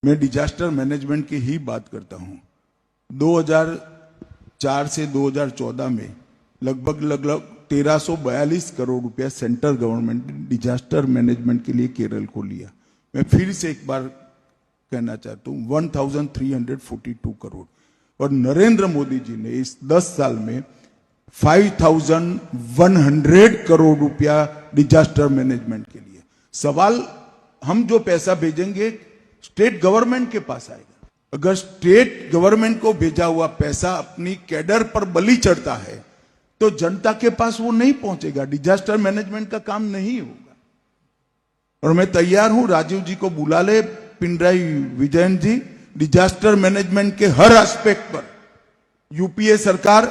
मैं disaster management की ही बात करता हूं। 2004 से 2014 में लगभग 1342 करोड़ रुपया सेंट्रल गवर्नमेंट ने डिजास्टर मैनेजमेंट के लिए केरल को लिया। मैं फिर से एक बार कहना चाहता हूं 1342 करोड़, और नरेंद्र मोदी जी ने इस 10 साल में 5100 करोड़ रुपया डिजास्टर मैनेजमेंट के लिए। सवाल, हम जो पैसा भेजेंगे स्टेट गवर्नमेंट के पास आएगा। अगर स्टेट गवर्नमेंट को भेजा हुआ पैसा अपनी कैडर पर बलि चढ़ता है तो जनता के पास वो नहीं पहुंचेगा, डिजास्टर मैनेजमेंट का काम नहीं होगा। और मैं तैयार हूं, राजीव जी को बुला ले, पिनराई विजयन जी, डिजास्टर मैनेजमेंट के हर एस्पेक्ट पर यूपीए सरकार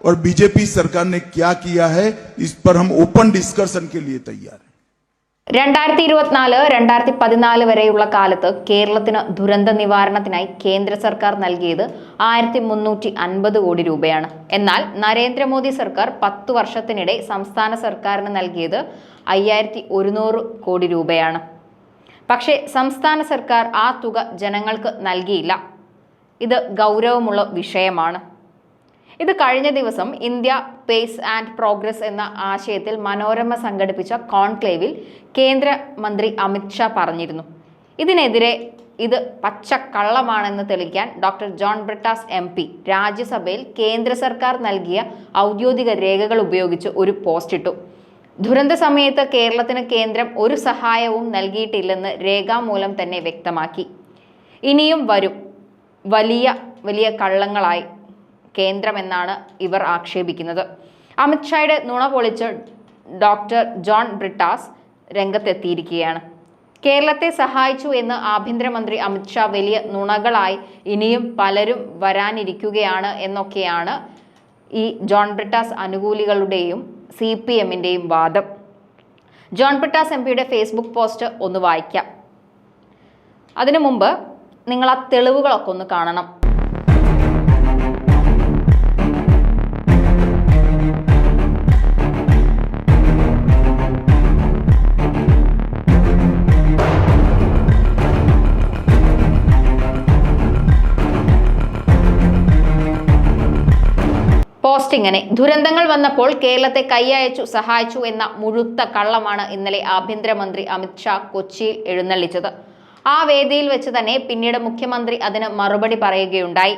और बीजेपी सरकार ने क्या किया है, इस पर हम ओपन डिस्कशन के लिए तैयार हैं। 2024-2014 വരെയുള്ള കാലത്ത് കേരളത്തിന് ദുരന്ത നിവാരണത്തിനായി കേന്ദ്ര സർക്കാർ നൽകിയത് 1350 കോടി രൂപയാണ്. എന്നാൽ നരേന്ദ്രമോദി സർക്കാർ 10 വർഷത്തിനിടെ സംസ്ഥാന സർക്കാരിന് നൽകിയത് 5100 കോടി രൂപയാണ്. പക്ഷേ സംസ്ഥാന സർക്കാർ ആ തുക ജനങ്ങൾക്ക് നൽകിയില്ല. ഇത് ഗൗരവമുള്ള വിഷയമാണ്. ഇത് കഴിഞ്ഞ ദിവസം ഇന്ത്യ പേസ് ആൻഡ് പ്രോഗ്രസ് എന്ന ആശയത്തിൽ മനോരമ സംഘടിപ്പിച്ച കോൺക്ലേവിൽ കേന്ദ്രമന്ത്രി അമിത് ഷാ പറഞ്ഞിരുന്നു. ഇതിനെതിരെ ഇത് പച്ചക്കള്ളമാണെന്ന് തെളിയിക്കാൻ ഡോക്ടർ ജോൺ ബ്രിട്ടാസ് MP രാജ്യസഭയിൽ കേന്ദ്ര സർക്കാർ നൽകിയ ഔദ്യോഗിക രേഖകൾ ഉപയോഗിച്ച് ഒരു പോസ്റ്റ് ഇട്ടു. ദുരന്ത സമയത്ത് കേരളത്തിന് കേന്ദ്രം ഒരു സഹായവും നൽകിയിട്ടില്ലെന്ന് രേഖാമൂലം തന്നെ വ്യക്തമാക്കി. ഇനിയും വരും വലിയ വലിയ കള്ളങ്ങളായി കേന്ദ്രമെന്നാണ് ഇവർ ആക്ഷേപിക്കുന്നത്. അമിത്ഷായുടെ നുണ പൊളിച്ച് ഡോക്ടർ ജോൺ ബ്രിട്ടാസ് രംഗത്തെത്തിയിരിക്കുകയാണ്. കേരളത്തെ സഹായിച്ചു എന്ന് ആഭ്യന്തരമന്ത്രി അമിത്ഷാ വലിയ നുണകളായി ഇനിയും പലരും വരാനിരിക്കുകയാണ് എന്നൊക്കെയാണ് ഈ ജോൺ ബ്രിട്ടാസ് അനുകൂലികളുടെയും CPMന്റെയും വാദം. ജോൺ ബ്രിട്ടാസ് MPയുടെ ഫേസ്ബുക്ക് പോസ്റ്റ് ഒന്ന് വായിക്കാം. അതിനു മുമ്പ് നിങ്ങൾ ആ തെളിവുകളൊക്കെ ഒന്ന് കാണണം. പോസ്റ്റ് ഇങ്ങനെ: ദുരന്തങ്ങൾ വന്നപ്പോൾ കേരളത്തെ കൈയയച്ചു സഹായിച്ചു എന്ന മുഴുത്ത കള്ളമാണ് ഇന്നലെ ആഭ്യന്തരമന്ത്രി അമിത് ഷാ കൊച്ചിയിൽ എഴുന്നള്ളിച്ചത്. ആ വേദിയിൽ വെച്ച് തന്നെ പിന്നീട് മുഖ്യമന്ത്രി അതിന് മറുപടി പറയുകയുണ്ടായി.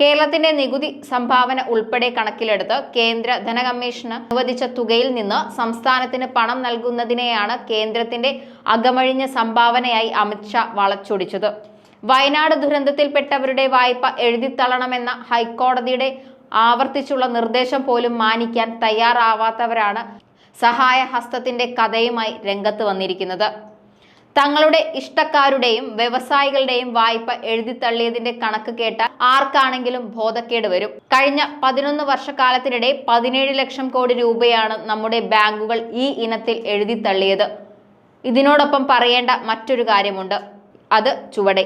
കേരളത്തിന്റെ നികുതി സംഭാവന ഉൾപ്പെടെ കണക്കിലെടുത്ത് കേന്ദ്ര ധനകമ്മീഷന് അനുവദിച്ച തുകയിൽ നിന്ന് സംസ്ഥാനത്തിന് പണം നൽകുന്നതിനെയാണ് കേന്ദ്രത്തിന്റെ അകമഴിഞ്ഞ സംഭാവനയായി അമിത് ഷാ വളച്ചൊടിച്ചത്. വയനാട് ദുരന്തത്തിൽപ്പെട്ടവരുടെ വായ്പ എഴുതിത്തള്ളണമെന്ന ഹൈക്കോടതിയുടെ ആവർത്തിച്ചുള്ള നിർദ്ദേശം പോലും മാനിക്കാൻ തയ്യാറാവാത്തവരാണ് സഹായ ഹസ്തത്തിന്റെ കഥയുമായി രംഗത്ത് വന്നിരിക്കുന്നത്. തങ്ങളുടെ ഇഷ്ടക്കാരുടെയും വ്യവസായികളുടെയും വായ്പ എഴുതിത്തള്ളിയതിന്റെ കണക്ക് കേട്ട ആർക്കാണെങ്കിലും ബോധക്കേട് വരും. കഴിഞ്ഞ 11 വർഷക്കാലത്തിനിടെ 17 ലക്ഷം കോടി രൂപയാണ് നമ്മുടെ ബാങ്കുകൾ ഈ ഇനത്തിൽ എഴുതിത്തള്ളിയത്. ഇതിനോടൊപ്പം പറയേണ്ട മറ്റൊരു കാര്യമുണ്ട്, അത് ചുവടെ.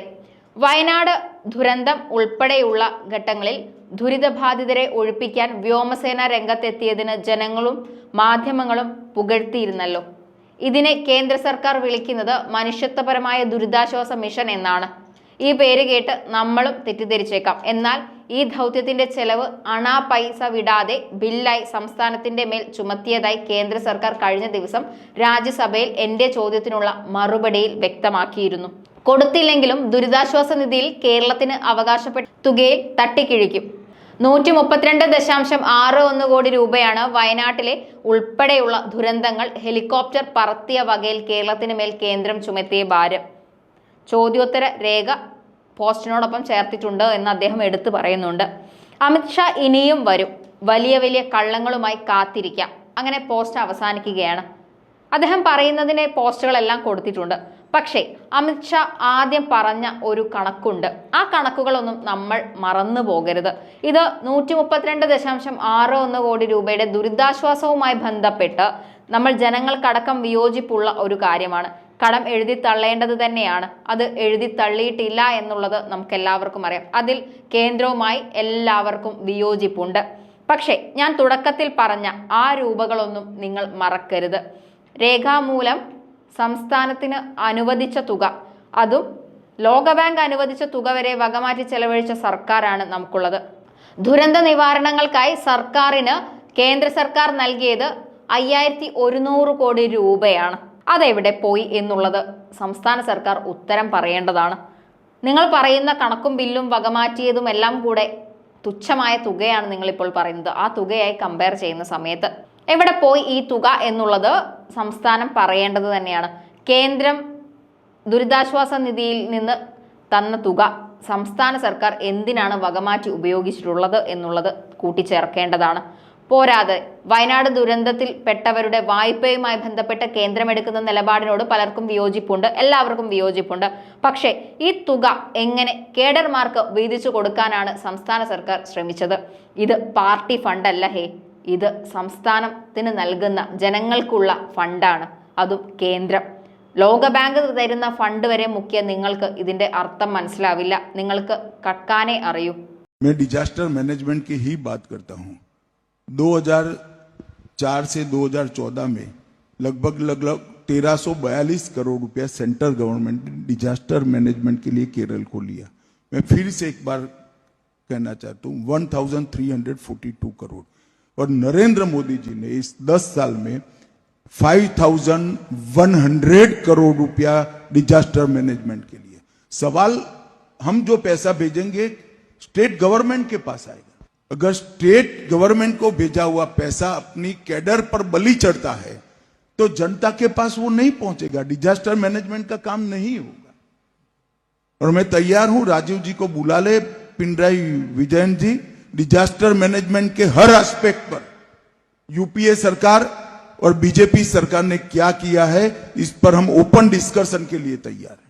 വയനാട് ദുരന്തം ഉൾപ്പെടെയുള്ള ഘട്ടങ്ങളിൽ ദുരിതബാധിതരെ ഒഴിപ്പിക്കാൻ വ്യോമസേന രംഗത്തെത്തിയതിന് ജനങ്ങളും മാധ്യമങ്ങളും പുകഴ്ത്തിയിരുന്നല്ലോ. ഇതിനെ കേന്ദ്ര സർക്കാർ വിളിക്കുന്നത് മനുഷ്യത്വപരമായ ദുരിതാശ്വാസ മിഷൻ എന്നാണ്. ഈ പേര് കേട്ട് നമ്മളും തെറ്റിദ്ധരിച്ചേക്കാം. എന്നാൽ ഈ ദൗത്യത്തിന്റെ ചെലവ് അണാ പൈസ വിടാതെ ബില്ലായി സംസ്ഥാനത്തിന്റെ മേൽ ചുമത്തിയതായി കേന്ദ്ര സർക്കാർ കഴിഞ്ഞ ദിവസം രാജ്യസഭയിൽ എന്റെ ചോദ്യത്തിനുള്ള മറുപടിയിൽ വ്യക്തമാക്കിയിരുന്നു. കൊടുത്തില്ലെങ്കിലും ദുരിതാശ്വാസ നിധിയിൽ കേരളത്തിന് അവകാശപ്പെട്ട തുകയിൽ തട്ടിക്കിഴിക്കും. 132.61 കോടി രൂപയാണ് വയനാട്ടിലെ ഉൾപ്പെടെയുള്ള ദുരന്തങ്ങൾ ഹെലികോപ്റ്റർ പറത്തിയ വകയിൽ കേരളത്തിന് മേൽ കേന്ദ്രം ചുമത്തിയ ഭാരം. ചോദ്യോത്തര രേഖ പോസ്റ്റിനോടൊപ്പം ചേർത്തിട്ടുണ്ട് എന്ന് അദ്ദേഹം എടുത്തു പറയുന്നുണ്ട്. അമിത് ഷാ ഇനിയും വരും, വലിയ വലിയ കള്ളങ്ങളുമായി കാത്തിരിക്കാം. അങ്ങനെ പോസ്റ്റ് അവസാനിക്കുകയാണ്. അദ്ദേഹം പറയുന്നതിനെ പോസ്റ്റുകളെല്ലാം കൊടുത്തിട്ടുണ്ട്. പക്ഷേ അമിത് ഷാ ആദ്യം പറഞ്ഞ ഒരു കണക്കുണ്ട്. ആ കണക്കുകളൊന്നും നമ്മൾ മറന്നു പോകരുത്. ഇത് 132.61 കോടി രൂപയുടെ ദുരിതാശ്വാസവുമായി ബന്ധപ്പെട്ട് നമ്മൾ ജനങ്ങൾക്കടക്കം വിയോജിപ്പുള്ള ഒരു കാര്യമാണ്. കടം എഴുതി തള്ളേണ്ടത് തന്നെയാണ്. അത് എഴുതി തള്ളിയിട്ടില്ല എന്നുള്ളത് നമുക്കെല്ലാവർക്കും അറിയാം. അതിൽ കേന്ദ്രവുമായി എല്ലാവർക്കും വിയോജിപ്പുണ്ട്. പക്ഷേ ഞാൻ തുടക്കത്തിൽ പറഞ്ഞ ആ രൂപകളൊന്നും നിങ്ങൾ മറക്കരുത്. രേഖാമൂലം സംസ്ഥാനത്തിന് അനുവദിച്ച തുക, അതും ലോകബാങ്ക് അനുവദിച്ച തുക വരെ വകമാറ്റി ചെലവഴിച്ച സർക്കാരാണ് നമുക്കുള്ളത്. ദുരന്ത നിവാരണങ്ങൾക്കായി സർക്കാരിന് കേന്ദ്ര സർക്കാർ നൽകിയത് 5100 കോടി രൂപയാണ്. അതെവിടെ പോയി എന്നുള്ളത് സംസ്ഥാന സർക്കാർ ഉത്തരം പറയേണ്ടതാണ്. നിങ്ങൾ പറയുന്ന കണക്കും ബില്ലും വകമാറ്റിയതും എല്ലാം കൂടെ തുച്ഛമായ തുകയാണ് നിങ്ങളിപ്പോൾ പറയുന്നത്. ആ തുകയായി കമ്പയർ ചെയ്യുന്ന സമയത്ത് എവിടെ പോയി ഈ തുക എന്നുള്ളത് സംസ്ഥാനം പറയേണ്ടത് തന്നെയാണ്. കേന്ദ്രം ദുരിതാശ്വാസ നിധിയിൽ നിന്ന് തന്ന തുക സംസ്ഥാന സർക്കാർ എന്തിനാണ് വകമാറ്റി ഉപയോഗിച്ചിട്ടുള്ളത് എന്നുള്ളത് കൂട്ടിച്ചേർക്കേണ്ടതാണ്. പോരാതെ വയനാട് ദുരന്തത്തിൽ പെട്ടവരുടെ വായ്പയുമായി ബന്ധപ്പെട്ട് കേന്ദ്രമെടുക്കുന്ന നിലപാടിനോട് പലർക്കും വിയോജിപ്പുണ്ട്, എല്ലാവർക്കും വിയോജിപ്പുണ്ട്. പക്ഷേ ഈ തുക എങ്ങനെ കേഡർമാർക്ക് വീതിച്ചു കൊടുക്കാനാണ് സംസ്ഥാന സർക്കാർ ശ്രമിച്ചത്. ഇത് പാർട്ടി ഫണ്ടല്ല ഹേ, ഇത് സംസ്ഥാനത്തിന് നൽകുന്ന ജനങ്ങൾക്കുള്ള ഫണ്ടാണ്, അതും കേന്ദ്രം. ലോകബാങ്ക് തരുന്ന ഫണ്ട് വരെ മുഖ്യ നിങ്ങൾക്ക് ഇതിന്റെ അർത്ഥം മനസ്സിലാവില്ല, നിങ്ങൾക്ക് കക്കാനേ അറിയൂ. मैं डिजास्टर मैनेजमेंट की ही बात करता हूं. 2004 से 2014 में लगभग 1342 करोड़ रुपया सेंट्रल गवर्नमेंट ने डिजास्टर मैनेजमेंट के लिए केरल को लिया. मैं फिर से एक बार कहना चाहता हूं 1342 करोड़ और नरेंद्र मोदी जी ने इस 10 साल में 5100 करोड़ रुपया डिजास्टर मैनेजमेंट के लिए. सवाल, हम जो पैसा भेजेंगे स्टेट गवर्नमेंट के पास आएगा. अगर स्टेट गवर्नमेंट को भेजा हुआ पैसा अपनी कैडर पर बलि चढ़ता है तो जनता के पास वो नहीं पहुंचेगा, डिजास्टर मैनेजमेंट का काम नहीं होगा. और मैं तैयार हूं, राजीव जी को बुला ले, पिनराई विजयन जी, डिजास्टर मैनेजमेंट के हर एस्पेक्ट पर यूपीए सरकार और बीजेपी सरकार ने क्या किया है इस पर हम ओपन डिस्कशन के लिए तैयार हैं.